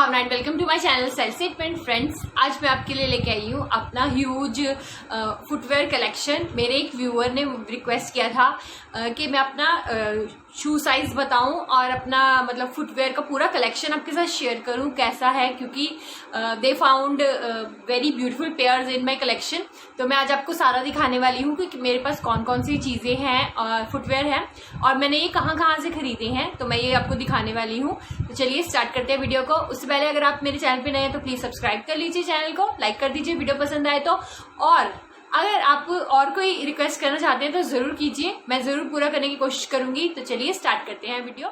Bhavna and welcome to my channel style statement. Friends, आज मैं आपके लिए लेके आई हूँ अपना ह्यूज फुटवेयर कलेक्शन। मेरे एक व्यूअर ने रिक्वेस्ट किया था कि मैं अपना शू साइज बताऊं और अपना मतलब फुटवेयर का पूरा कलेक्शन आपके साथ शेयर करूं कैसा है, क्योंकि they found very beautiful pairs in my collection. तो मैं आज आपको सारा दिखाने वाली हूँ कि मेरे पास कौन कौन सी चीज़ें हैं और फुटवेयर है और मैंने ये कहाँ कहाँ से खरीदे हैं, तो मैं ये आपको दिखाने वाली हूँ। तो चलिए स्टार्ट करते हैं वीडियो को। उससे पहले अगर आप मेरे चैनल पे नए हैं तो प्लीज़ सब्सक्राइब कर लीजिए चैनल को, लाइक कर दीजिए वीडियो पसंद आए तो, और अगर आप और कोई रिक्वेस्ट करना चाहते हैं तो ज़रूर कीजिए, मैं ज़रूर पूरा करने की कोशिश करूंगी। तो चलिए स्टार्ट करते हैं वीडियो।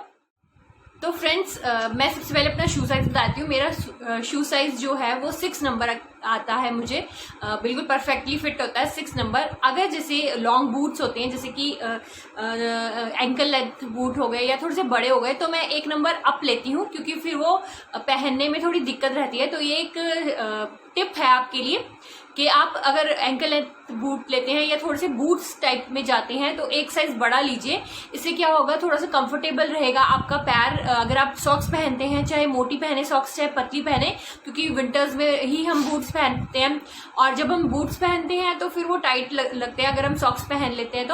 तो फ्रेंड्स, मैं सबसे पहले अपना शू साइज बताती हूँ। मेरा शू साइज जो है वो 6 नंबर आता है, मुझे बिल्कुल परफेक्टली फिट होता है 6 नंबर। अगर जैसे लॉन्ग बूट्स होते हैं, जैसे कि एंकल लेंथ बूट हो गए या थोड़े से बड़े हो गए, तो मैं 1 नंबर अप लेती हूँ, क्योंकि फिर वो पहनने में थोड़ी दिक्कत रहती है। तो ये एक टिप है आपके लिए कि आप अगर एंकल लेंथ बूट लेते हैं या थोड़े से बूट्स टाइप में जाते हैं तो एक साइज बड़ा लीजिए। इससे क्या होगा, थोड़ा सा कंफर्टेबल रहेगा आपका पैर। अगर आप सॉक्स पहनते हैं, चाहे मोटी पहने सॉक्स चाहे पतली पहने, क्योंकि विंटर्स में ही हम बूट्स पहनते हैं, और जब हम बूट्स पहनते हैं तो फिर वो टाइट लगते हैं अगर हम सॉक्स पहन लेते हैं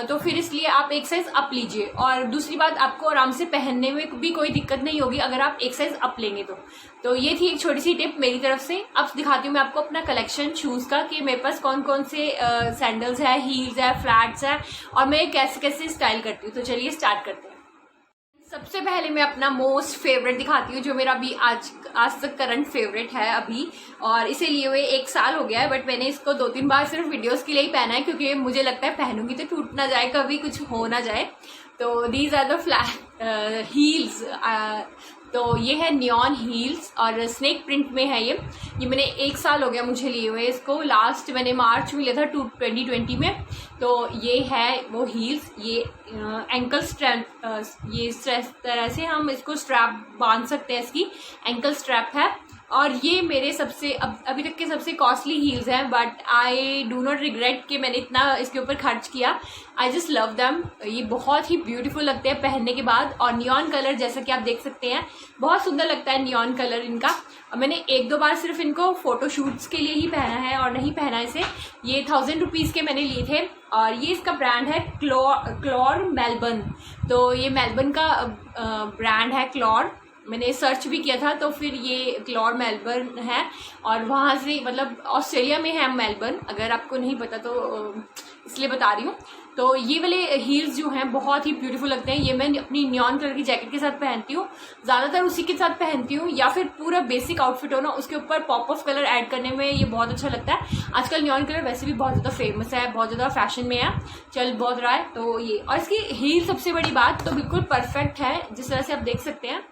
तो फिर इसलिए आप एक साइज अप लीजिए। और दूसरी बात, आपको आराम से पहनने में भी कोई दिक्कत नहीं होगी अगर आप एक साइज अप लेंगे तो ये थी एक छोटी सी टिप मेरी तरफ से। अब दिखाती हूँ मैं आपको अपना कलेक्शन शूज का कि मेरे पास कौन कौन से सैंडल्स है, हील्स है, फ्लैट्स है और मैं कैसे कैसे स्टाइल करती हूँ। तो चलिए स्टार्ट करते हैं। सबसे पहले मैं अपना मोस्ट फेवरेट दिखाती हूँ, जो मेरा अभी आज तक करंट फेवरेट है अभी, और इसे लिए हुए 1 साल हो गया है, बट मैंने इसको 2-3 बार सिर्फ वीडियोस के लिए ही पहना है, क्योंकि मुझे लगता है पहनूंगी तो टूट ना जाए, कभी कुछ हो ना जाए। तो these are the flat heels. तो ये है नियॉन हील्स और स्नेक प्रिंट में है। ये मैंने 1 साल हो गया मुझे लिए हुए इसको। लास्ट मैंने मार्च में लिया था 2020 में। तो ये है वो हील्स। ये एंकल स्ट्रैप, ये इस तरह से हम इसको स्ट्रैप बांध सकते हैं, इसकी एंकल स्ट्रैप है। और ये मेरे सबसे अभी तक के सबसे कॉस्टली हील्स हैं, but I do not regret कि मैंने इतना इसके ऊपर खर्च किया। I just love them. ये बहुत ही ब्यूटीफुल लगते हैं पहनने के बाद, और नियॉन कलर जैसा कि आप देख सकते हैं, बहुत सुंदर लगता है नियॉन कलर इनका। और मैंने 1-2 बार सिर्फ इनको फोटोशूट्स के लिए ही पहना है और नहीं पहना इसे। ये 1000 रुपीज़ के मैंने लिए थे, और ये इसका ब्रांड है क्लॉर मेलबर्न। तो ये मेलबर्न का ब्रांड है क्लॉर। मैंने सर्च भी किया था, तो फिर ये क्लॉर मेलबर्न है, और वहाँ से मतलब ऑस्ट्रेलिया में है मेलबर्न, अगर आपको नहीं पता तो इसलिए बता रही हूँ। तो ये वाले हील्स जो हैं बहुत ही ब्यूटीफुल लगते हैं। ये मैं अपनी नियॉन कलर की जैकेट के साथ पहनती हूँ, ज़्यादातर उसी के साथ पहनती हूँ, या फिर पूरा बेसिक आउटफिट हो ना, उसके ऊपर पॉप ऑफ कलर ऐड करने में ये बहुत अच्छा लगता है। आजकल नियॉन कलर वैसे भी बहुत ज़्यादा फेमस है, बहुत ज़्यादा फैशन में है, चल बहुत रहा है। तो ये, और इसकी हील सबसे बड़ी बात तो बिल्कुल परफेक्ट है, जिस तरह से आप देख सकते हैं।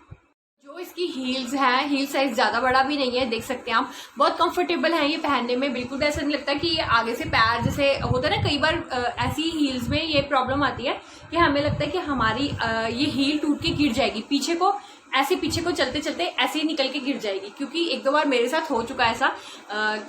जो इसकी हील्स हैं, हील साइज ज़्यादा बड़ा भी नहीं है, देख सकते हैं आप, बहुत कंफर्टेबल है ये पहनने में। बिल्कुल ऐसा नहीं लगता कि ये आगे से पैर, जैसे होता है ना कई बार ऐसी हील्स में ये प्रॉब्लम आती है कि हमें लगता है कि हमारी ये हील टूट के गिर जाएगी, पीछे को चलते चलते ऐसे ही निकल के गिर जाएगी। क्योंकि 1-2 बार मेरे साथ हो चुका है ऐसा,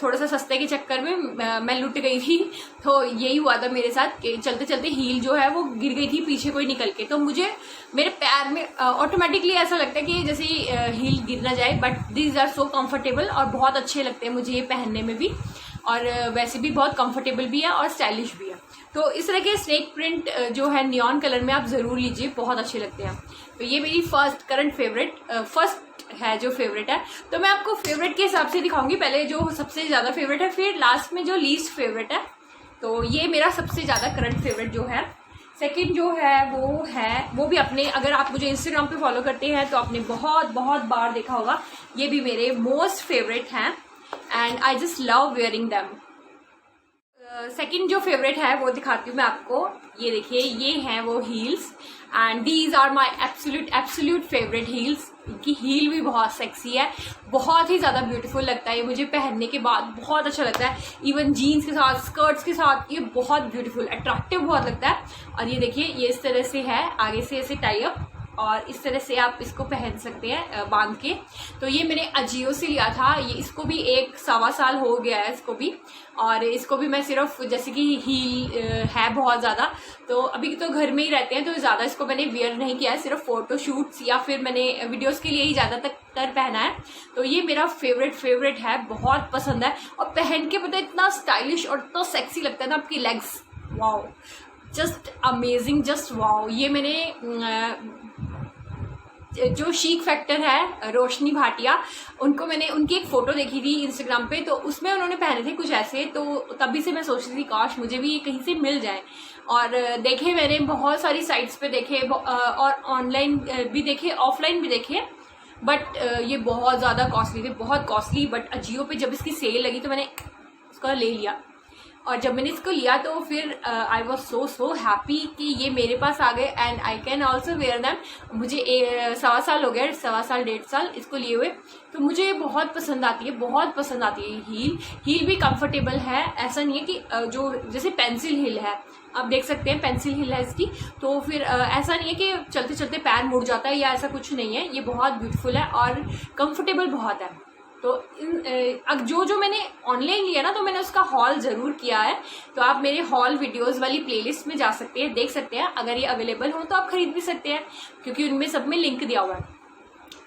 थोड़ा सा सस्ते के चक्कर में मैं लुट गई थी। तो यही हुआ था मेरे साथ कि चलते चलते हील जो है वो गिर गई थी पीछे को ही निकल के। तो मुझे मेरे पैर में ऑटोमेटिकली ऐसा लगता है कि जैसे हील गिर ना जाए, but these are so comfortable और बहुत अच्छे लगते हैं मुझे ये पहनने में भी, और वैसे भी बहुत कंफर्टेबल भी है और स्टाइलिश भी है। तो इस तरह के स्नेक प्रिंट जो है नियॉन कलर में आप ज़रूर लीजिए, बहुत अच्छे लगते हैं। तो ये मेरी करंट फर्स्ट है जो फेवरेट है। तो मैं आपको फेवरेट के हिसाब से दिखाऊंगी, पहले जो सबसे ज़्यादा फेवरेट है, फिर लास्ट में जो लीस्ट फेवरेट है। तो ये मेरा सबसे ज़्यादा करंट फेवरेट जो है। सेकंड जो है वो भी अपने, अगर आप मुझे इंस्टाग्राम पे फॉलो करते हैं तो आपने बहुत बार देखा होगा। ये भी मेरे मोस्ट फेवरेट हैं and I just love wearing them. Second जो फेवरेट है वो दिखाती हूँ मैं आपको। ये देखिए, ये हैं वो heels and these are my absolute favourite heels. इनकी हील भी बहुत सेक्सी है, बहुत ही ज़्यादा ब्यूटीफुल लगता है ये मुझे पहनने के बाद, बहुत अच्छा लगता है। इवन जीन्स के साथ, स्कर्ट्स के साथ ये बहुत ब्यूटीफुल, अट्रैक्टिव बहुत लगता है। और ये देखिए, ये इस तरह से है, आगे से ऐसे टाई अप, और इस तरह से आप इसको पहन सकते हैं बांध के। तो ये मैंने अजियो से लिया था, ये इसको भी 1-1.25 साल हो गया है इसको भी। और इसको भी मैं सिर्फ जैसे कि हील है बहुत ज़्यादा, तो अभी तो घर में ही रहते हैं तो ज़्यादा इसको मैंने वेयर नहीं किया है, सिर्फ फोटो शूट्स या फिर मैंने वीडियोस के लिए ही ज़्यादातर पहना है। तो ये मेरा फेवरेट है, बहुत पसंद है। और पहन के पता है इतना स्टाइलिश और इतना सेक्सी लगता है ना, आपकी legs wow, just amazing, just wow. ये मैंने जो शीक फैक्टर है रोशनी भाटिया, उनको मैंने उनकी एक फ़ोटो देखी थी इंस्टाग्राम पे, तो उसमें उन्होंने पहने थे कुछ ऐसे, तो तभी से मैं सोच रही थी काश मुझे भी ये कहीं से मिल जाए। और देखे मैंने बहुत सारी साइट्स पे देखे और ऑनलाइन भी देखे, ऑफलाइन भी देखे, बट ये बहुत ज़्यादा कॉस्टली थे, बहुत कॉस्टली। बट अजियो पे जब इसकी सेल लगी तो मैंने इसको ले लिया। और जब मैंने इसको लिया तो फिर आई वॉज सो हैप्पी कि ये मेरे पास आ गए and I can also where them. मुझे 1.25 साल हो गया, 1.25 साल 1.5 साल इसको लिए हुए, तो मुझे बहुत पसंद आती है, बहुत पसंद आती है। हील भी कंफर्टेबल है, ऐसा नहीं है कि जो जैसे पेंसिल हील है, आप देख सकते हैं पेंसिल हील है इसकी, तो फिर ऐसा नहीं है कि चलते चलते पैर मुड़ जाता है या ऐसा कुछ नहीं है। ये बहुत ब्यूटीफुल है और कंफर्टेबल बहुत है। तो जो मैंने ऑनलाइन लिया ना, तो मैंने उसका हॉल ज़रूर किया है, तो आप मेरे हॉल वीडियोस वाली प्लेलिस्ट में जा सकते हैं, देख सकते हैं। अगर ये अवेलेबल हो तो आप खरीद भी सकते हैं, क्योंकि उनमें सब में लिंक दिया हुआ है।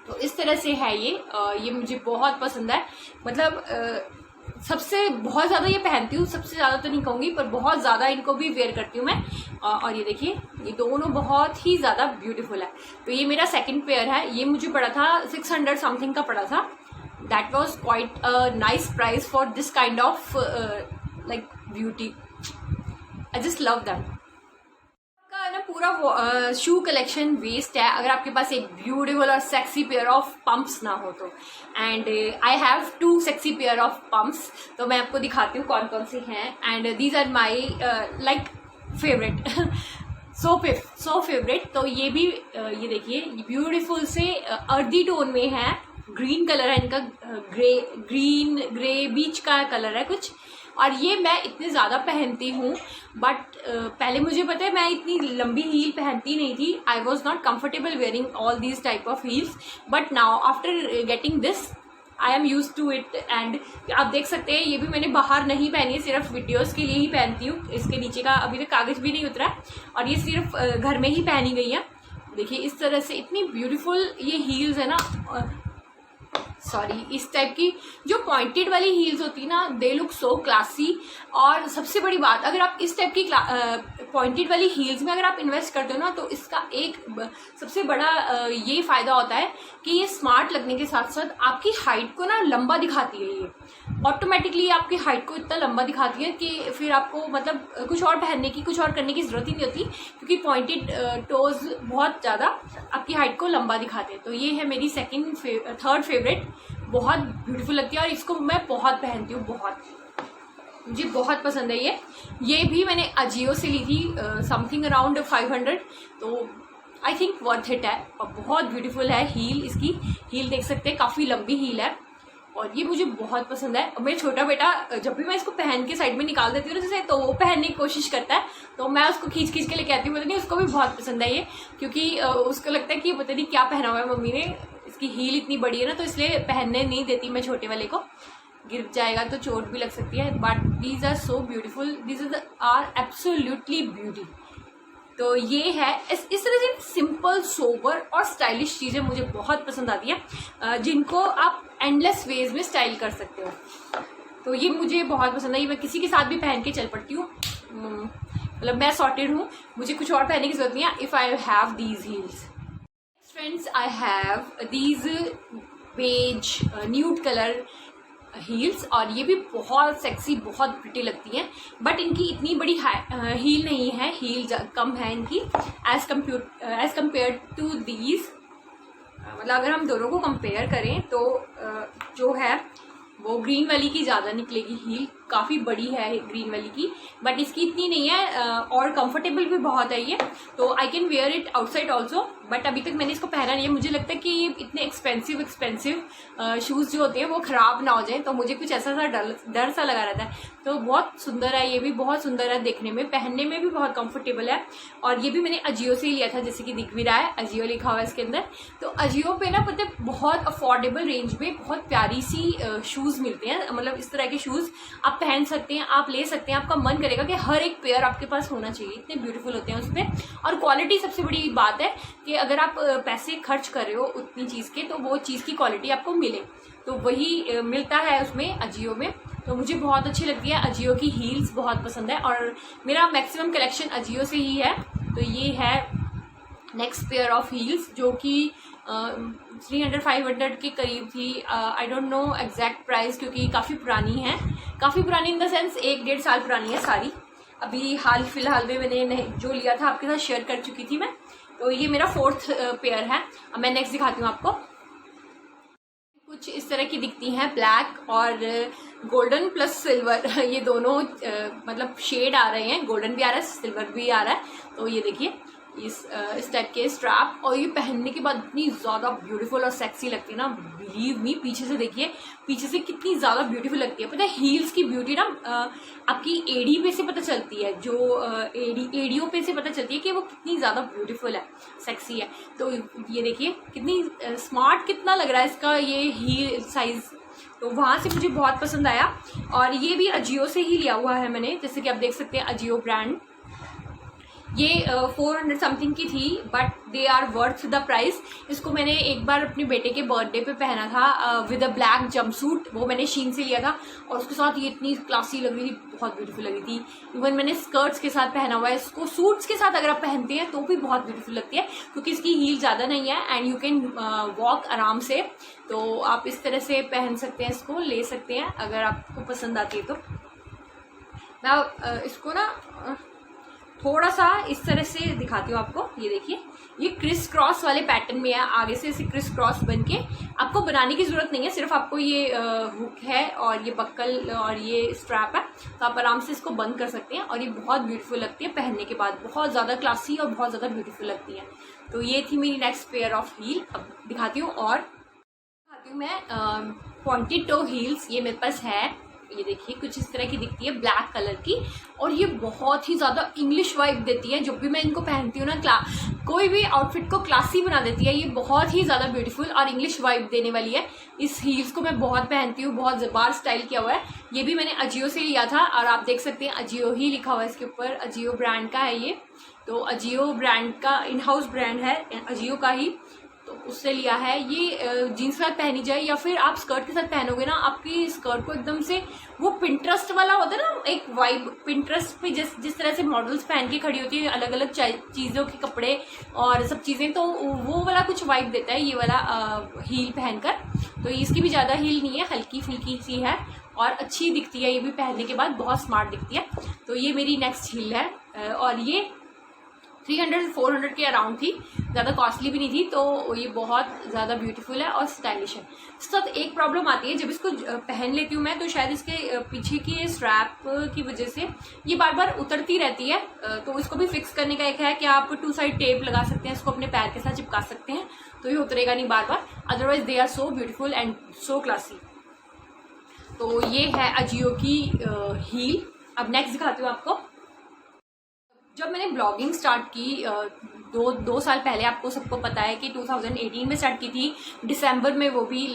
तो इस तरह से है ये मुझे बहुत पसंद है। मतलब सबसे बहुत ज़्यादा ये पहनती हूँ, सबसे ज़्यादा तो नहीं कहूँगी, पर बहुत ज़्यादा इनको भी वेयर करती हूँ मैं। और ये देखिए, ये दोनों बहुत ही ज़्यादा ब्यूटीफुल है। तो ये मेरा सेकंड पेयर है, ये मुझे पड़ा था 600 समथिंग का पड़ा था। That was quite a nice price for this kind of like beauty. I just love them. आपका ना पूरा शू कलेक्शन वेस्ट है अगर आपके पास एक ब्यूटीफुल और सेक्सी पेयर ऑफ पंप्स ना हो तो। And I have 2 sexy pair of pumps, तो मैं आपको दिखाती हूँ कौन कौन से हैं। And these are my like favourite, so favourite. तो ये भी ये देखिए, ब्यूटीफुल से अर्दी टोन में है, ग्रीन कलर है इनका, ग्रे बीच का कलर है कुछ। और ये मैं इतने ज़्यादा पहनती हूँ, बट पहले मुझे पता है मैं इतनी लंबी हील पहनती नहीं थी। I was not comfortable wearing all these type of heels, but now after getting this I am use to it. And आप देख सकते हैं ये भी मैंने बाहर नहीं पहनी है, सिर्फ वीडियोस के लिए ही पहनती हूँ। इसके नीचे का अभी तक कागज भी नहीं उतरा, और ये सिर्फ घर में ही पहनी गई है। देखिए इस तरह से इतनी ब्यूटीफुल ये हील्स है ना, सॉरी, इस टाइप की जो पॉइंटेड वाली हील्स होती है ना, दे लुक सो क्लासी। और सबसे बड़ी बात, अगर आप इस टाइप की पॉइंटेड वाली हील्स में अगर आप इन्वेस्ट करते हो ना, तो इसका एक सबसे बड़ा ये फ़ायदा होता है कि ये स्मार्ट लगने के साथ साथ आपकी हाइट को ना लंबा दिखाती है। ये ऑटोमेटिकली आपकी हाइट को इतना लंबा दिखाती है कि फिर आपको मतलब कुछ और पहनने की, कुछ और करने की ज़रूरत ही नहीं होती, क्योंकि पॉइंटेड टोज बहुत ज़्यादा आपकी हाइट को लंबा दिखाते हैं। तो ये है मेरी थर्ड फेवरेट, बहुत ब्यूटीफुल लगती है और इसको मैं बहुत पहनती हूँ, बहुत, मुझे बहुत पसंद है ये भी मैंने अजियो से ली थी, समथिंग अराउंड 500, तो आई थिंक वर्थ इट है। और बहुत ब्यूटीफुल है हील, इसकी हील देख सकते हैं, काफ़ी लंबी हील है और ये मुझे बहुत पसंद है। और मेरा छोटा बेटा जब भी मैं इसको पहन के साइड में निकाल देती हूँ ना जैसे, तो वो पहनने की कोशिश करता है, तो मैं उसको खींच के लेके आती हूँ। पता नहीं उसको भी बहुत पसंद है ये, क्योंकि उसको लगता है कि पता नहीं क्या पहना हुआ है मम्मी ने, इसकी हील इतनी बड़ी है ना, तो इसलिए पहनने नहीं देती मैं छोटे वाले को, गिर जाएगा तो चोट भी लग सकती है। But these are so beautiful, these are absolutely beauty. तो ये है इस तरह से सिंपल, सोबर और स्टाइलिश चीज़ें मुझे बहुत पसंद आती है, जिनको आप एंडलेस वेज में स्टाइल कर सकते हो। तो ये मुझे बहुत पसंद है, ये मैं किसी के साथ भी पहन के चल पड़ती हूँ। मतलब मैं सॉर्टेड हूँ, मुझे कुछ और पहनने की जरूरत नहीं है if I have these heels. Friends, I have these beige nude colour heels, और ये भी बहुत सेक्सी, बहुत प्रिटी लगती हैं, बट इनकी इतनी बड़ी हील नहीं है, हील कम है इनकी एज कम्पेयर टू दीज। मतलब अगर हम दोनों को कंपेयर करें तो जो है वो ग्रीन वाली की ज़्यादा निकलेगी हील, काफ़ी बड़ी है ग्रीन वाली की, बट इसकी इतनी नहीं है और कंफर्टेबल भी बहुत है ये, तो I can wear it outside also. But अभी तक मैंने इसको पहना नहीं है। मुझे लगता है कि ये इतने एक्सपेंसिव शूज़ जो होते हैं वो ख़राब ना हो जाए, तो मुझे कुछ ऐसा सा डर सा लगा रहता है। तो बहुत सुंदर है, ये भी बहुत सुंदर है देखने में, पहनने में भी बहुत कंफर्टेबल है। और ये भी मैंने अजियो से ही लिया था, जैसे कि दिख भी रहा है अजियो लिखा हुआ है इसके अंदर। तो अजियो पे ना पता है बहुत अफोर्डेबल रेंज में बहुत प्यारी सी शूज़ मिलते हैं, मतलब इस तरह के शूज़ आप पहन सकते हैं, आप ले सकते हैं। आपका मन करेगा कि हर एक पेयर आपके पास होना चाहिए, इतने ब्यूटीफुल होते हैं उस पर। और क्वालिटी सबसे बड़ी बात है कि अगर आप पैसे खर्च कर रहे हो उतनी चीज़ के, तो वो चीज़ की क्वालिटी आपको मिले, तो वही मिलता है उसमें अजियो में। तो मुझे बहुत अच्छी लगती है अजियो की हील्स, बहुत पसंद है और मेरा मैक्सिमम कलेक्शन अजियो से ही है। तो ये है नेक्स्ट पेयर ऑफ हील्स जो कि 300-500 के करीब थी। I don't know exact price क्योंकि काफ़ी पुरानी है, काफ़ी पुरानी इन द सेंस 1-1.5 साल पुरानी है सारी। अभी हाल फिलहाल में मैंने जो लिया था आपके साथ शेयर कर चुकी थी मैं। तो ये मेरा 4th पेयर है। अब मैं नेक्स्ट दिखाती हूँ आपको। कुछ इस तरह की दिखती हैं, ब्लैक और गोल्डन प्लस सिल्वर ये दोनों मतलब शेड आ रहे हैं, गोल्डन भी आ रहा है, सिल्वर भी आ रहा है। तो ये देखिए इस टाइप के स्ट्रैप, और ये पहनने के बाद इतनी ज़्यादा ब्यूटीफुल और सेक्सी लगती है ना, बिलीव मी। पीछे से देखिए, पीछे से कितनी ज़्यादा ब्यूटीफुल लगती है। पता है हील्स की ब्यूटी ना आपकी एड़ी पे से पता चलती है, जो एड़ियों पे से पता चलती है कि वो कितनी ज़्यादा ब्यूटीफुल है, सेक्सी है। तो ये देखिए कितनी स्मार्ट कितना लग रहा है इसका ये हील साइज़, तो वहाँ से मुझे बहुत पसंद आया। और ये भी अजियो से ही लिया हुआ है मैंने, जैसे कि आप देख सकते हैं अजियो ब्रांड। ये 400 समथिंग की थी, but they are worth the price. इसको मैंने एक बार अपने बेटे के बर्थडे पे पहना था विद अ ब्लैक जंपसूट, वो मैंने शीन से लिया था और उसके साथ ये इतनी क्लासी लग रही थी, बहुत ब्यूटीफुल लगी थी। इवन मैंने स्कर्ट्स के साथ पहना हुआ है इसको, सूट्स के साथ अगर आप पहनते हैं तो भी बहुत ब्यूटीफुल लगती है क्योंकि इसकी हील ज़्यादा नहीं है एंड यू कैन वॉक आराम से। तो आप इस तरह से पहन सकते हैं, इसको ले सकते हैं अगर आपको पसंद आती है तो। मैं इसको ना थोड़ा सा इस तरह से दिखाती हूँ आपको। ये देखिए ये क्रिस क्रॉस वाले पैटर्न में है, आगे से ऐसे क्रिस क्रॉस बन के, आपको बनाने की जरूरत नहीं है, सिर्फ आपको ये हुक है और ये बक्कल और ये स्ट्रैप है, तो आप आराम से इसको बंद कर सकते हैं। और ये बहुत ब्यूटीफुल लगती है पहनने के बाद, बहुत ज़्यादा क्लासी और बहुत ज़्यादा ब्यूटीफुल लगती है। तो ये थी मेरी नेक्स्ट पेयर ऑफ हील। अब दिखाती हूँ और दिखाती हूँ मैं पॉइंटेड टो हील्स, ये मेरे पास है। ये देखिए कुछ इस तरह की दिखती है, ब्लैक कलर की, और ये बहुत ही ज़्यादा इंग्लिश वाइब देती है। जब भी मैं इनको पहनती हूँ ना, कोई भी आउटफिट को क्लासी बना देती है। ये बहुत ही ज़्यादा ब्यूटीफुल और इंग्लिश वाइब देने वाली है। इस हील्स को मैं बहुत पहनती हूँ, बहुत बार स्टाइल किया हुआ है। ये भी मैंने अजियो से लिया था और आप देख सकते हैं अजियो ही लिखा हुआ है इसके ऊपर, अजियो ब्रांड का है ये। तो अजियो ब्रांड का इन हाउस ब्रांड है अजियो का ही, तो उससे लिया है। ये जीन्स के साथ पहनी जाए या फिर आप स्कर्ट के साथ पहनोगे ना, आपकी स्कर्ट को एकदम से वो पिंटरेस्ट वाला होता है ना एक वाइब, पिंटरेस्ट पे जिस तरह से मॉडल्स पहन के खड़ी होती है अलग अलग चीज़ों के कपड़े और सब चीज़ें, तो वो वाला कुछ वाइब देता है ये वाला हील पहनकर। तो इसकी भी ज़्यादा हील नहीं है, हल्की फुल्की सी है और अच्छी दिखती है। ये भी पहनने के बाद बहुत स्मार्ट दिखती है। तो ये मेरी नेक्स्ट हील है और ये 300-400 के अराउंड थी, ज़्यादा कॉस्टली भी नहीं थी। तो ये बहुत ज़्यादा ब्यूटीफुल है और स्टाइलिश है। इसके साथ एक प्रॉब्लम आती है, जब इसको पहन लेती हूँ मैं तो शायद इसके पीछे की स्ट्रैप की वजह से ये बार बार उतरती रहती है। तो इसको भी फिक्स करने का एक है कि आप 2 साइड टेप लगा सकते हैं, इसको अपने पैर के साथ चिपका सकते हैं तो ये उतरेगा नहीं बार बार। Otherwise they are so beautiful and so classy. तो ये है अजियो की हील। अब नेक्स्ट दिखाती हूँ आपको। जब मैंने ब्लॉगिंग स्टार्ट की 2 साल पहले, आपको सबको पता है कि 2018 में स्टार्ट की थी, दिसंबर में वो भी।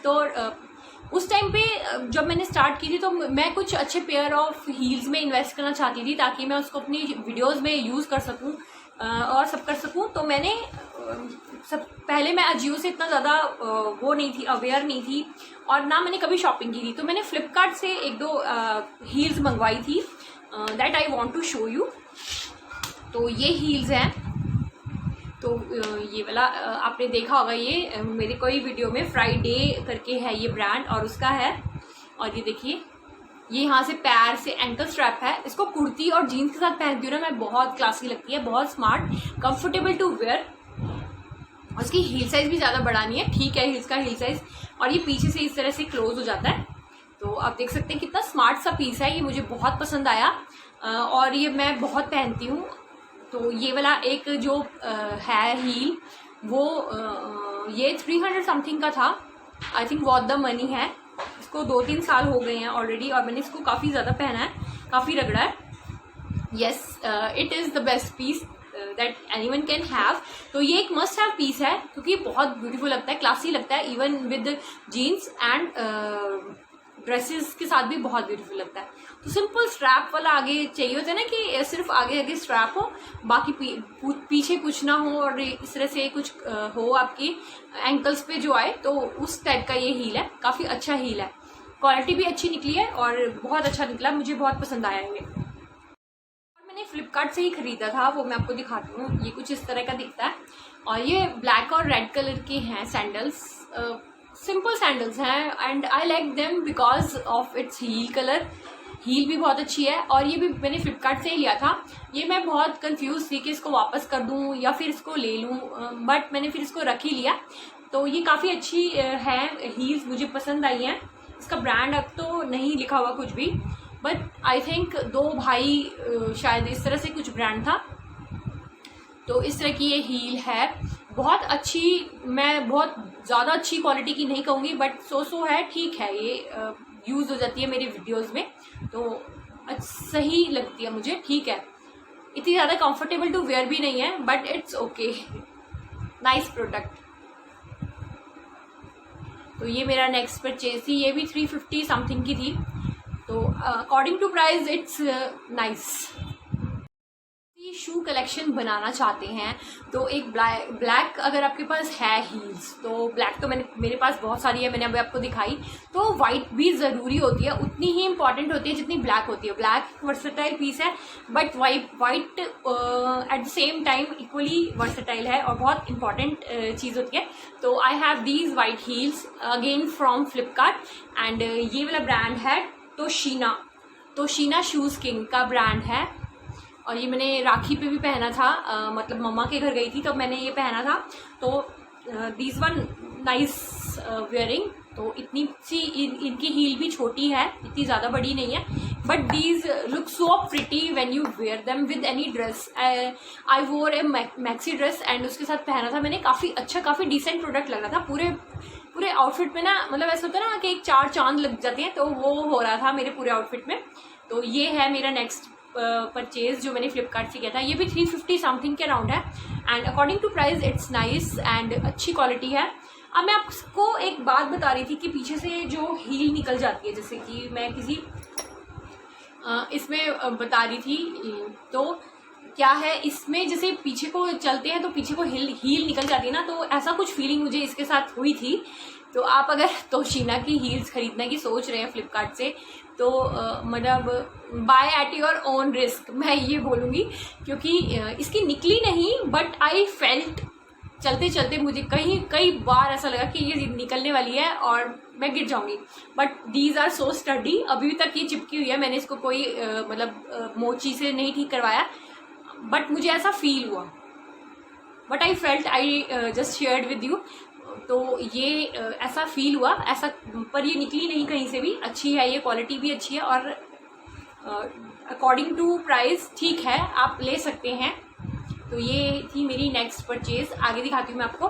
तो उस टाइम पे जब मैंने स्टार्ट की थी तो मैं कुछ अच्छे पेयर ऑफ हील्स में इन्वेस्ट करना चाहती थी ताकि मैं उसको अपनी वीडियोस में यूज़ कर सकूं और सब कर सकूं। तो मैंने पहले मैं अजियो से इतना ज़्यादा वो नहीं थी, अवेयर नहीं थी और ना मैंने कभी शॉपिंग की थी। तो मैंने फ्लिपकार्ट से 1-2 हील्स मंगवाई थी, that I want to show you. तो ये हील्स हैं। तो ये वाला आपने देखा होगा, ये मेरे कोई वीडियो में फ्राइडे करके है ये ब्रांड और उसका है। और ये देखिए ये यहाँ से पैर से एंकल स्ट्रैप है। इसको कुर्ती और जीन्स के साथ पहनती हूँ ना मैं, बहुत क्लासी लगती है, बहुत स्मार्ट, कंफर्टेबल टू वेयर। और इसकी हील साइज भी ज़्यादा बड़ा नहीं है, ठीक है हील्स का हील साइज। और ये पीछे से इस तरह से क्लोज हो जाता है। तो आप देख सकते हैं कितना स्मार्ट सा पीस है, ये मुझे बहुत पसंद आया और ये मैं बहुत पहनती हूँ। तो ये वाला एक जो है हील वो ये 300 समथिंग का था, I think what the money है। इसको 2-3 साल हो गए हैं ऑलरेडी और मैंने इसको काफ़ी ज़्यादा पहना है, काफ़ी रगड़ा है। Yes, it is the best piece that anyone can have. तो ये एक मस्ट हैव पीस है क्योंकि बहुत ब्यूटीफुल लगता है, क्लासी लगता है, even with jeans and dresses के साथ भी बहुत ब्यूटीफुल लगता है। तो सिंपल स्ट्रैप वाला आगे चाहिए होता है ना कि सिर्फ आगे आगे स्ट्रैप हो, बाकी पीछे कुछ ना हो और इस तरह से कुछ हो आपकी एंकल्स पे जो आए, तो उस टाइप का ये हील है। काफ़ी अच्छा हील है, क्वालिटी भी अच्छी निकली है और बहुत अच्छा निकला, मुझे बहुत पसंद आया ये। मैंने फ्लिपकार्ट से ही खरीदा था, वो मैं आपको दिखाती हूँ। ये कुछ इस तरह का दिखता है और ये ब्लैक और रेड कलर के हैं सैंडल्स, सिंपल सैंडल्स हैं and I like them because of its heel colour. Heel भी बहुत अच्छी है और ये भी मैंने फ्लिपकार्ट से ही लिया था। ये मैं बहुत कंफ्यूज थी कि इसको वापस कर दूँ या फिर इसको ले लूँ, बट मैंने फिर इसको रख ही लिया। तो ये काफ़ी अच्छी है हील्स, मुझे पसंद आई हैं। इसका ब्रांड अब तो नहीं लिखा हुआ कुछ भी, बट आई थिंक 2 भाई शायद इस तरह से कुछ ब्रांड था। तो इस तरह की ये हील है, बहुत अच्छी। मैं बहुत ज़्यादा अच्छी क्वालिटी की नहीं कहूँगी, बट सो है, ठीक है। ये यूज़ हो जाती है मेरी वीडियोस में, तो सही लगती है मुझे, ठीक है। इतनी ज़्यादा कंफर्टेबल टू वेयर भी नहीं है, but it's okay, nice product. तो ये मेरा नेक्स्ट परचेज थी, ये भी 350 समथिंग की थी। तो according to price it's nice. Shoe collection बनाना चाहते हैं तो एक ब्लैक अगर आपके पास है हील्स, तो ब्लैक तो मेरे पास बहुत सारी है, मैंने अभी आपको दिखाई। तो वाइट भी ज़रूरी होती है, उतनी ही इंपॉर्टेंट होती है जितनी ब्लैक होती है। ब्लैक वर्सेटाइल पीस है, but white at the same time equally versatile है और बहुत इंपॉर्टेंट चीज़ होती है। तो आई have these white heels again from Flipkart and ये वाला ब्रांड है तोशीना शूज़ किंग का ब्रांड है। और ये मैंने राखी पे भी पहना था, मतलब मम्मा के घर गई थी तो मैंने ये पहना था। तो दीज वन नाइस वेयरिंग। तो इतनी सी इनकी हील भी छोटी है, इतनी ज़्यादा बड़ी नहीं है, but these look so pretty when you wear them with any dress. I wore a maxi dress and उसके साथ पहना था मैंने, काफ़ी अच्छा, काफ़ी डिसेंट प्रोडक्ट लग रहा था। पूरे आउटफिट में ना, मतलब ऐसा होता है ना कि एक 4 चांद लग जाते हैं, तो वो हो रहा था मेरे पूरे आउटफिट में। तो ये है मेरा नेक्स्ट परचेज जो मैंने फ्लिपकार्ट से किया था। ये भी 350 समथिंग के अराउंड है and according to price it's nice and अच्छी क्वालिटी है। अब मैं आपको एक बात बता रही थी कि पीछे से जो हील निकल जाती है, जैसे कि मैं किसी इसमें बता रही थी, तो क्या है इसमें, जैसे पीछे को चलते हैं तो पीछे को हील निकल जाती है ना, तो ऐसा कुछ फीलिंग मुझे इसके साथ हुई थी। तो आप अगर तोशीना की हील्स खरीदने की सोच रहे हैं फ्लिपकार्ट से, तो मतलब by at your own risk, मैं ये बोलूँगी, क्योंकि इसकी निकली नहीं, बट आई फेल्ट चलते चलते मुझे कई बार ऐसा लगा कि ये निकलने वाली है और मैं गिर जाऊंगी। But these are so sturdy, अभी तक ये चिपकी हुई है, मैंने इसको कोई मतलब मोची से नहीं ठीक करवाया, बट मुझे ऐसा फील हुआ, but I felt, I just shared with you. तो ये ऐसा फील हुआ, ऐसा, पर ये निकली नहीं कहीं से भी, अच्छी है ये, क्वालिटी भी अच्छी है और अकॉर्डिंग टू प्राइस ठीक है, आप ले सकते हैं। तो ये थी मेरी नेक्स्ट परचेज। आगे दिखाती हूँ मैं आपको।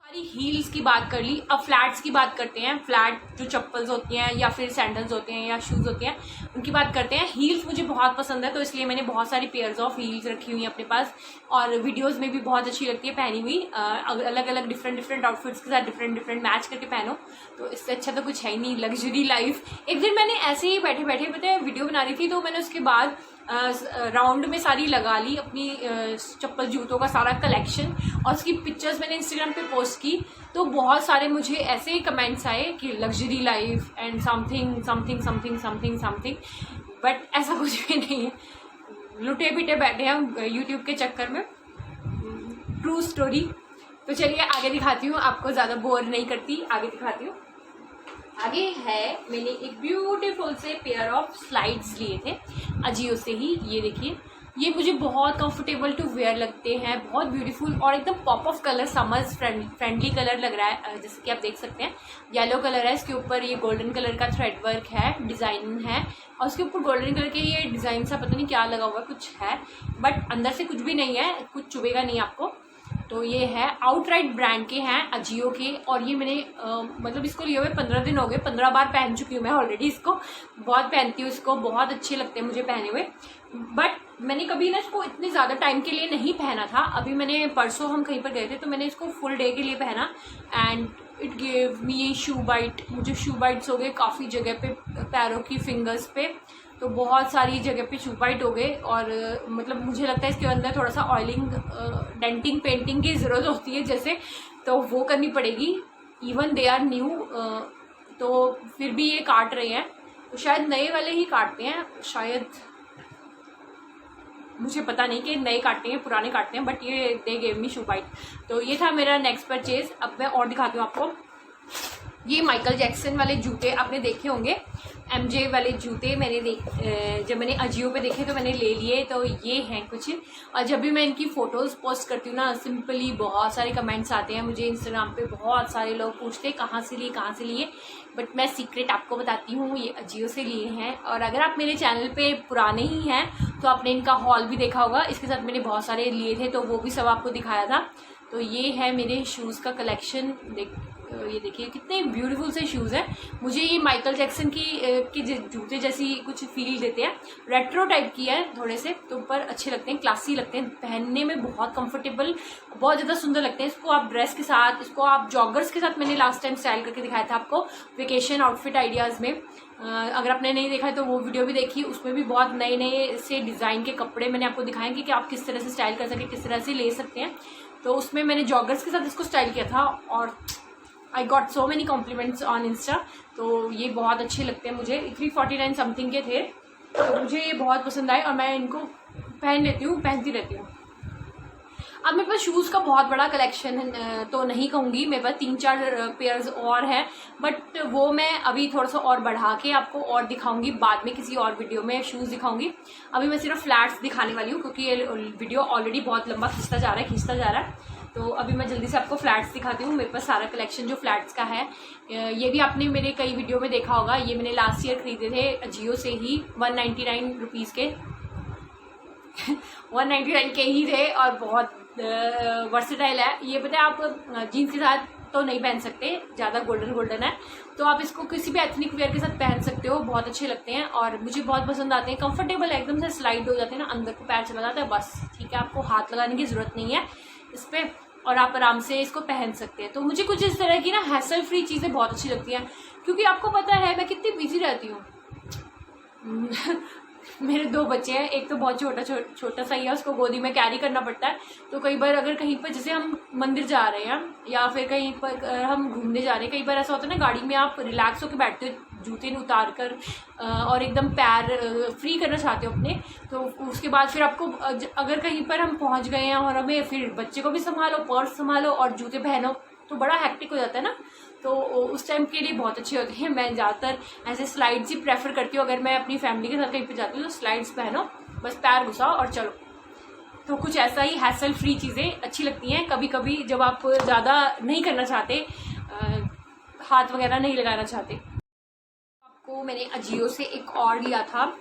सारी हील्स की बात कर ली, अब फ्लैट्स की बात करते हैं। फ्लैट जो चप्पल्स होती हैं या फिर सैंडल्स होते हैं या शूज़ होते हैं, उनकी बात करते हैं। हील्स मुझे बहुत पसंद है, तो इसलिए मैंने बहुत सारी पेयर्स ऑफ हील्स रखी हुई हैं अपने पास और वीडियोस में भी बहुत अच्छी लगती है पहनी हुई। अलग अलग डिफरेंट आउटफिट्स के साथ डिफरेंट मैच करके पहनो, तो इससे अच्छा तो कुछ है ही नहीं, लग्जरी लाइफ। एक दिन मैंने ऐसे ही बैठे बैठे पता है वीडियो बना रही थी, तो मैंने उसके बाद राउंड में सारी लगा ली अपनी चप्पल जूतों का सारा कलेक्शन और उसकी पिक्चर्स मैंने इंस्टाग्राम पे पोस्ट की। तो बहुत सारे मुझे ऐसे कमेंट्स आए कि luxury life and something something something something something, but ऐसा कुछ भी नहीं है, लुटे पिटे बैठे हैं यूट्यूब के चक्कर में, ट्रू स्टोरी। तो चलिए आगे दिखाती हूँ, आपको ज़्यादा बोर नहीं करती, आगे दिखाती हूँ। आगे है, मैंने एक ब्यूटीफुल से पेयर ऑफ स्लाइड्स लिए थे अजियो से ही, ये देखिए ये मुझे बहुत कंफर्टेबल टू वेयर लगते हैं, बहुत ब्यूटीफुल और एकदम pop of colour, summers friendly colour लग रहा है। जैसे कि आप देख सकते हैं येलो कलर है, इसके ऊपर ये गोल्डन कलर का थ्रेड वर्क है, डिज़ाइन है, और उसके ऊपर गोल्डन कलर के ये डिज़ाइन सा पता नहीं क्या लगा हुआ कुछ है, बट अंदर से कुछ भी नहीं है, कुछ चुभेगा नहीं आपको। तो ये है आउटराइट ब्रांड के हैं, अजियो के, और ये मैंने मतलब इसको लिए हुए 15 दिन हो गए, 15 बार पहन चुकी हूँ मैं ऑलरेडी इसको, बहुत पहनती हूँ इसको, बहुत अच्छे लगते हैं मुझे पहने हुए। बट मैंने कभी ना इसको इतने ज़्यादा टाइम के लिए नहीं पहना था। अभी मैंने परसों हम कहीं पर गए थे तो मैंने इसको फुल डे के लिए पहना and it give me shoe bite. मुझे शू बाइट्स हो गए काफ़ी जगह पे, पैरों की फिंगर्स पे, तो बहुत सारी जगह पे शू बाइट हो गए। और मतलब मुझे लगता है इसके अंदर थोड़ा सा ऑयलिंग, डेंटिंग, पेंटिंग की ज़रूरत होती है जैसे, तो वो करनी पड़ेगी। इवन दे आर न्यू, तो फिर भी ये काट रहे हैं, तो शायद नए वाले ही काटते हैं, शायद मुझे पता नहीं कि नए काटते हैं पुराने काटते हैं, बट ये they gave me shoe bite. तो ये था मेरा नेक्स्ट परचेज। अब मैं और दिखाती हूँ आपको। ये माइकल जैक्सन वाले जूते आपने देखे होंगे, MJ वाले जूते मैंने जब मैंने अजियो पे देखे तो मैंने ले लिए। तो ये हैं कुछ, और जब भी मैं इनकी फ़ोटोज़ पोस्ट करती हूँ ना, सिंपली बहुत सारे कमेंट्स आते हैं मुझे इंस्टाग्राम पे, बहुत सारे लोग पूछते हैं कहाँ से लिए, बट मैं सीक्रेट आपको बताती हूँ, ये अजियो से लिए हैं। और अगर आप मेरे चैनल पे पुराने ही हैं तो आपने इनका हॉल भी देखा होगा, इसके साथ मैंने बहुत सारे लिए थे तो वो भी सब आपको दिखाया था। तो ये है मेरे शूज़ का कलेक्शन। ये देखिए कितने ब्यूटीफुल से शूज़ हैं। मुझे ये माइकल जैक्सन की जूते जैसी कुछ फील देते हैं, रेट्रो टाइप की है थोड़े से, तो ऊपर अच्छे लगते हैं, क्लासी लगते हैं, पहनने में बहुत कंफर्टेबल, बहुत ज़्यादा सुंदर लगते हैं। इसको आप ड्रेस के साथ, इसको आप जॉगर्स के साथ मैंने लास्ट टाइम स्टाइल करके दिखाया था आपको वेकेशन आउटफिट आइडियाज़ में। अगर आपने नहीं देखा है तो वो वीडियो भी देखी, उसमें भी बहुत नए नए से डिज़ाइन के कपड़े मैंने आपको दिखाए कि आप किस तरह से स्टाइल कर सकें, किस तरह से ले सकते हैं। तो उसमें मैंने जॉगर्स के साथ इसको स्टाइल किया था और I got so many compliments on insta. तो ये बहुत अच्छे लगते हैं मुझे, 349 समथिंग के थे, तो मुझे ये बहुत पसंद आए और मैं इनको पहनती रहती हूँ। अब मेरे पास शूज़ का बहुत बड़ा कलेक्शन तो नहीं कहूँगी, मेरे पास 3-4 पेयर्स और हैं, बट वो मैं अभी थोड़ा सा और बढ़ा के आपको और दिखाऊंगी बाद में, किसी और वीडियो में शूज़ दिखाऊंगी। अभी मैं सिर्फ फ्लैट्स दिखाने वाली हूँ क्योंकि ये वीडियो ऑलरेडी बहुत लंबा खींचता जा रहा है। तो अभी मैं जल्दी से आपको फ्लैट्स दिखाती हूँ। मेरे पास सारा कलेक्शन जो फ्लैट्स का है, ये भी आपने मेरे कई वीडियो में देखा होगा। ये मैंने लास्ट ईयर खरीदे थे अजियो से ही, 199 रुपीज़ के 199 के ही थे और बहुत वर्सेटाइल है। ये पता है आप जीन्स के साथ तो नहीं पहन सकते, ज़्यादा गोल्डन है, तो आप इसको किसी भी एथनिक वेयर के साथ पहन सकते हो, बहुत अच्छे लगते हैं और मुझे बहुत पसंद आते हैं। कंफर्टेबल है, एकदम से स्लाइड हो जाते हैं ना, अंदर को पैर चला जाता है बस, ठीक है, आपको हाथ लगाने की ज़रूरत नहीं है इस पर और आप आराम से इसको पहन सकते हैं। तो मुझे कुछ इस तरह की ना हैसल फ्री चीज़ें बहुत अच्छी लगती हैं, क्योंकि आपको पता है मैं कितनी बिजी रहती हूँ। मेरे 2 बच्चे हैं, एक तो बहुत छोटा सा ही है, उसको गोदी में कैरी करना पड़ता है। तो कई बार अगर कहीं पर जैसे हम मंदिर जा रहे हैं या फिर कहीं पर हम घूमने जा रहे हैं, कई बार ऐसा होता है ना गाड़ी में आप रिलैक्स होकर बैठते हो, जूते उतार कर और एकदम पैर फ्री करना चाहते हो अपने, तो उसके बाद फिर आपको अगर कहीं पर हम पहुंच गए हैं और हमें फिर बच्चे को भी संभालो, पर्स संभालो और जूते पहनो, तो बड़ा हैक्टिक हो जाता है ना। तो उस टाइम के लिए बहुत अच्छे होते हैं। मैं ज़्यादातर ऐसे स्लाइड्स ही प्रेफर करती हूँ, अगर मैं अपनी फैमिली के साथ कहीं पर जाती हूँ तो स्लाइड्स पहनो, बस पैर घुसाओ और चलो। तो कुछ ऐसा ही हैसल फ्री चीज़ें अच्छी लगती हैं कभी कभी, जब आप ज़्यादा नहीं करना चाहते, हाथ वगैरह नहीं लगाना चाहते। आपको मैंने अजियो से एक और लिया था,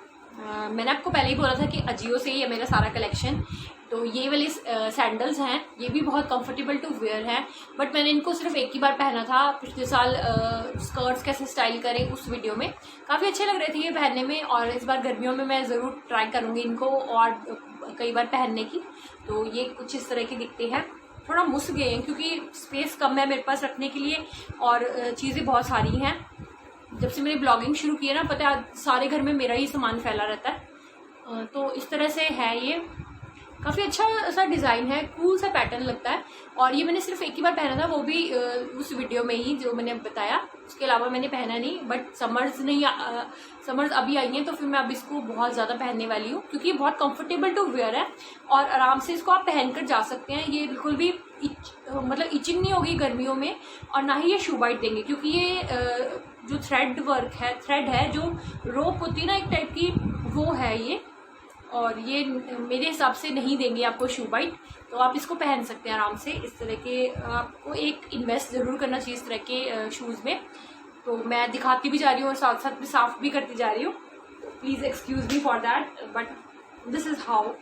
मैंने आपको पहले ही बोला था कि अजियो से ही है मेरा सारा कलेक्शन। तो ये वाले सैंडल्स हैं, ये भी बहुत कंफर्टेबल टू वेयर है, बट मैंने इनको सिर्फ एक ही बार पहना था पिछले साल, स्कर्ट्स कैसे स्टाइल करें उस वीडियो में, काफ़ी अच्छे लग रहे थे ये पहनने में, और इस बार गर्मियों में मैं ज़रूर ट्राई करूँगी इनको और कई बार पहनने की। तो ये कुछ इस तरह के दिखते हैं, थोड़ा मुस गए हैं क्योंकि स्पेस कम है मेरे पास रखने के लिए और चीज़ें बहुत सारी हैं। जब से मैंने ब्लॉगिंग शुरू की है ना, पता है सारे घर में मेरा ही सामान फैला रहता है। तो इस तरह से है, ये काफ़ी अच्छा सा डिज़ाइन है, कूल सा पैटर्न लगता है। और ये मैंने सिर्फ एक ही बार पहना था, वो भी उस वीडियो में ही जो मैंने बताया, उसके अलावा मैंने पहना नहीं। बट समर्स अभी आई हैं तो फिर मैं अब इसको बहुत ज़्यादा पहनने वाली हूँ, क्योंकि ये बहुत कंफर्टेबल टू वेयर है और आराम से इसको आप पहन कर जा सकते हैं। ये बिल्कुल भी मतलब इचिंग नहीं होगी गर्मियों में, और ना ही ये शू बाइट देंगे, क्योंकि ये जो थ्रेड है, जो रोप होती है ना एक टाइप की, वो है ये और ये मेरे हिसाब से नहीं देंगे आपको शू बाइट, तो आप इसको पहन सकते हैं आराम से। इस तरह के आपको एक इन्वेस्ट ज़रूर करना चाहिए इस तरह के शूज़ में। तो मैं दिखाती भी जा रही हूँ और साथ साथ में साफ भी करती जा रही हूँ, तो please excuse me for that, but this is how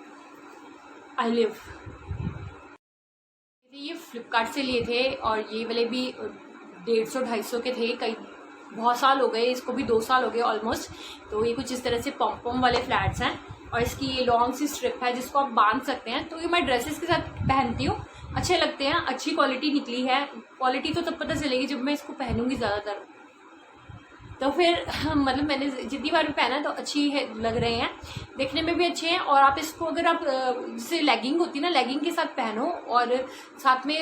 I live. ये फ्लिपकार्ट से लिए थे और ये वाले भी 150-250 के थे। कई बहुत साल हो गए, इसको भी 2 साल हो गए ऑलमोस्ट। तो ये कुछ इस तरह से पॉम वाले फ्लैट्स हैं और इसकी ये लॉन्ग सी स्ट्रिप है जिसको आप बांध सकते हैं। तो ये मैं ड्रेसेस के साथ पहनती हूँ, अच्छे लगते हैं, अच्छी क्वालिटी निकली है। क्वालिटी तो तब पता चलेगी जब मैं इसको पहनूंगी ज़्यादातर, तो फिर मतलब मैंने जितनी बार भी पहना तो अच्छी है, लग रहे हैं, देखने में भी अच्छे हैं। और आप इसको अगर आप जैसे लेगिंग होती है ना, लेगिंग के साथ पहनो और साथ में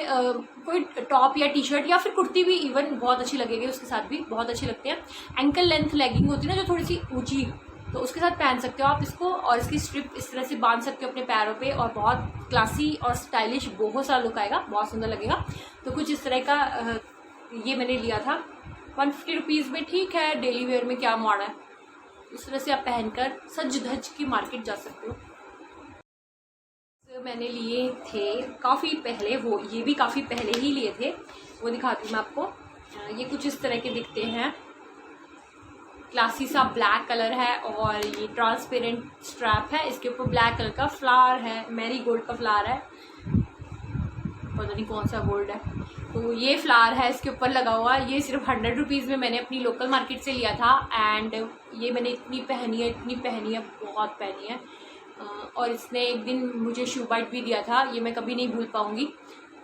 कोई टॉप या टी शर्ट या फिर कुर्ती भी इवन बहुत अच्छी लगेगी, उसके साथ भी बहुत अच्छे लगते हैं। एंकल लेंथ लेगिंग होती है ना जो थोड़ी सी ऊंची, तो उसके साथ पहन सकते हो आप इसको, और इसकी स्ट्रिप इस तरह से बांध सकते हो अपने पैरों पे और बहुत क्लासी और स्टाइलिश बहुत सारा लुक आएगा, बहुत सुंदर लगेगा। तो कुछ इस तरह का ये मैंने लिया था 150 रुपीज़ में, ठीक है, डेली वेयर में क्या माड़ा है। इस तरह से आप पहनकर सज धज की मार्केट जा सकते हो। तो मैंने लिए थे काफ़ी पहले, वो ये भी काफ़ी पहले ही लिए थे, वो दिखाती हूँ मैं आपको। ये कुछ इस तरह के दिखते हैं, क्लासी सा ब्लैक कलर है और ये ट्रांसपेरेंट स्ट्रैप है, इसके ऊपर ब्लैक कलर का फ्लावर है, मैरी गोल्ड का फ्लावर है, पता नहीं कौन सा गोल्ड है। तो ये फ्लावर है इसके ऊपर लगा हुआ। ये सिर्फ 100 रुपीज़ में मैंने अपनी लोकल मार्केट से लिया था एंड ये मैंने इतनी पहनी है, बहुत पहनी है। और इसने एक दिन मुझे शू बाइट भी दिया था, ये मैं कभी नहीं भूल पाऊँगी।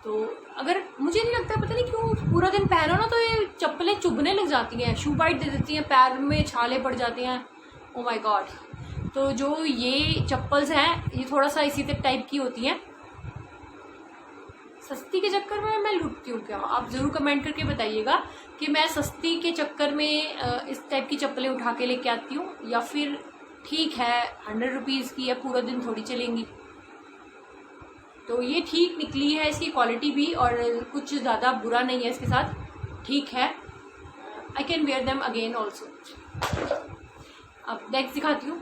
तो अगर मुझे नहीं लगता, पता नहीं क्यों पूरा दिन पहनो ना तो ये चप्पलें चुभने लग जाती हैं, शू बाइट दे देती हैं, पैर में छाले पड़ जाते हैं, ओ माय गॉड। तो जो ये चप्पल्स हैं ये थोड़ा सा इसी टाइप की होती हैं। सस्ती के चक्कर में मैं लूटती हूँ क्या? आप ज़रूर कमेंट करके बताइएगा कि मैं सस्ती के चक्कर में इस टाइप की चप्पलें उठा के लेके आती हूँ, या फिर ठीक है 100 रुपीज़ की है, पूरा दिन थोड़ी चलेंगी। तो ये ठीक निकली है, इसकी क्वालिटी भी, और कुछ ज़्यादा बुरा नहीं है इसके साथ, ठीक है। I can wear them again also. अब नेक्स्ट दिखाती हूँ।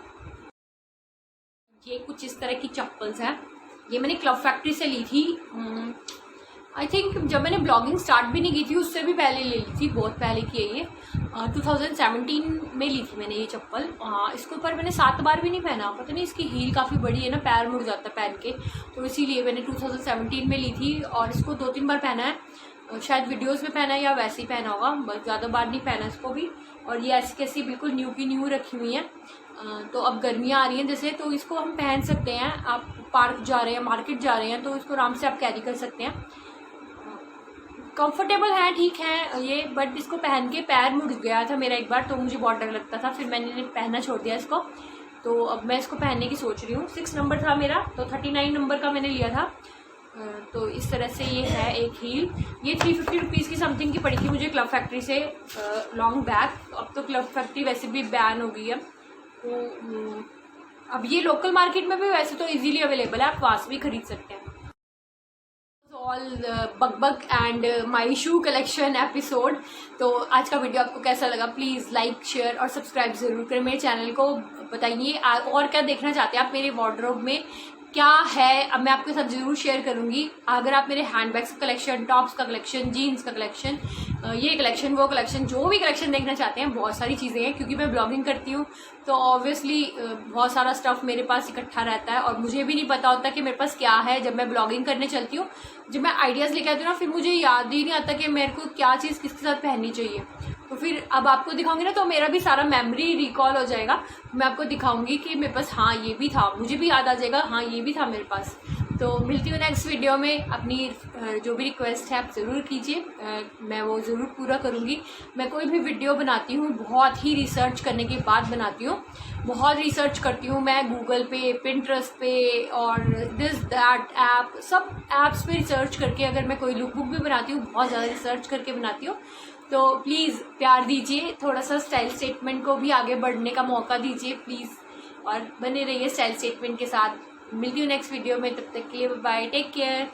ये कुछ इस तरह की चप्पल्स हैं, ये मैंने क्लब फैक्ट्री से ली थी। आई थिंक जब मैंने ब्लॉगिंग स्टार्ट भी नहीं की थी उससे भी पहले ले ली थी, बहुत पहले की है ये। 2017 में ली थी मैंने ये चप्पल। इसके ऊपर मैंने 7 बार भी नहीं पहना, पता नहीं, इसकी हील काफ़ी बड़ी है ना, पैर मुड़ जाता है पहन के, तो इसीलिए मैंने 2017 में ली थी और इसको 2-3 बार पहना है, शायद वीडियोज़ में पहना है या वैसे ही पहना होगा, बस ज़्यादा बार नहीं पहना इसको भी। और ये ऐसी कैसी बिल्कुल न्यू की न्यू रखी हुई हैं। तो अब गर्मियाँ आ रही हैं जैसे, तो इसको हम पहन सकते हैं। आप पार्क जा रहे हैं, मार्केट जा रहे हैं, तो इसको आराम से आप कैरी कर सकते हैं। कंफर्टेबल है, ठीक है ये, बट इसको पहन के पैर मुड़ गया था मेरा एक बार, तो मुझे बहुत डर लगता था, फिर मैंने पहनना छोड़ दिया इसको। तो अब मैं इसको पहनने की सोच रही हूँ। 6 नंबर था मेरा, तो 39 नंबर का मैंने लिया था। तो इस तरह से ये है एक हील। ये 350 रुपीज़ की समथिंग की पड़ी थी मुझे क्लब फैक्ट्री से, लॉन्ग बैक। अब तो क्लब फैक्ट्री वैसे भी बैन हो गई है, तो अब ये लोकल मार्केट में भी वैसे तो इजीली अवेलेबल है, आप वहाँ से भी खरीद सकते हैं। All bug and my shoe collection episode. तो आज का वीडियो आपको कैसा लगा? प्लीज़ लाइक, शेयर और सब्सक्राइब ज़रूर करें मेरे चैनल को। बताइए और क्या देखना चाहते हैं आप मेरे वार्डरोब में, क्या है, अब मैं आपके साथ ज़रूर शेयर करूँगी। अगर आप मेरे हैंडबैग्स का कलेक्शन, टॉप्स का कलेक्शन, जीन्स का कलेक्शन, ये कलेक्शन, वो कलेक्शन, जो भी कलेक्शन देखना चाहते हैं, बहुत सारी चीज़ें हैं, क्योंकि मैं ब्लॉगिंग करती हूँ तो ऑब्वियसली बहुत सारा स्टफ़ मेरे पास इकट्ठा रहता है और मुझे भी नहीं पता होता कि मेरे पास क्या है। जब मैं ब्लॉगिंग करने चलती हूँ, जब मैं आइडियाज़ लेके आती हूँ ना, फिर मुझे याद ही नहीं आता कि मेरे को क्या चीज़ किसके साथ पहननी चाहिए। तो फिर अब आपको दिखाऊंगी ना, तो मेरा भी सारा मेमोरी रिकॉल हो जाएगा। मैं आपको दिखाऊंगी कि मेरे पास हाँ ये भी था, मुझे भी याद आ जाएगा हाँ ये भी था मेरे पास। तो मिलती हूँ नेक्स्ट वीडियो में। अपनी जो भी रिक्वेस्ट है आप ज़रूर कीजिए, मैं वो ज़रूर पूरा करूँगी। मैं कोई भी वीडियो बनाती हूँ बहुत ही रिसर्च करने के बाद बनाती हूँ, बहुत रिसर्च करती हूँ मैं गूगल पे, पिंटरेस्ट पे और दिस दैट ऐप, सब ऐप्स पे रिसर्च करके अगर मैं कोई लुक बुक भी बनाती हूँ, बहुत ज़्यादा रिसर्च करके बनाती हूँ। तो प्लीज़ प्यार दीजिए, थोड़ा सा स्टाइल स्टेटमेंट को भी आगे बढ़ने का मौका दीजिए प्लीज़, और बने रहिए स्टाइल स्टेटमेंट के साथ। मिलती हूँ नेक्स्ट वीडियो में, तब तक के लिए बाय, टेक केयर।